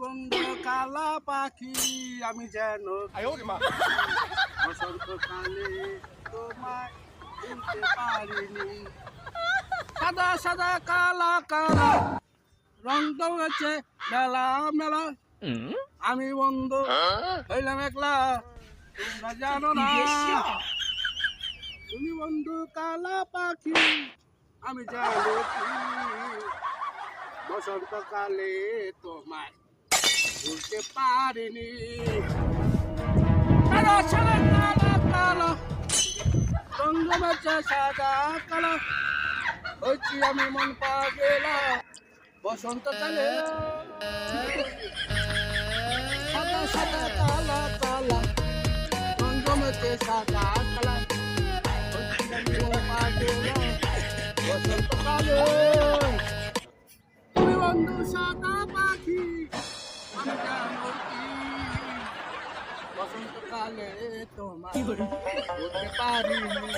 বন্ধু কালা পাখি আমি যেন বসন্তকালে তোমায় ভুলতে পারিনি। সাদা সাদা কালা কালা রং দৌড়েছে মেলা মেলা, আমি বন্ধু হইলাম একলা তোমরা জানো না। তুমি বন্ধু কালা পাখি আমি জানো কি, বসন্তকালে তোমায় ভুলতে পারিনি। কালো সাদা কালো কালো রঙ জমেছে সাদা কালো, হয়েছি আমি মন পাগলা বসন্তকালে। সাদা সাদা কালো কালো রঙ জমেছে সাদা কালো, হয়েছি আমি মন পাগলা বসন্তকালে। তুমি বন্ধু সাদা পাখি আমি জানো কি, বসন্তকালে তোমায় বলতে পারিনি।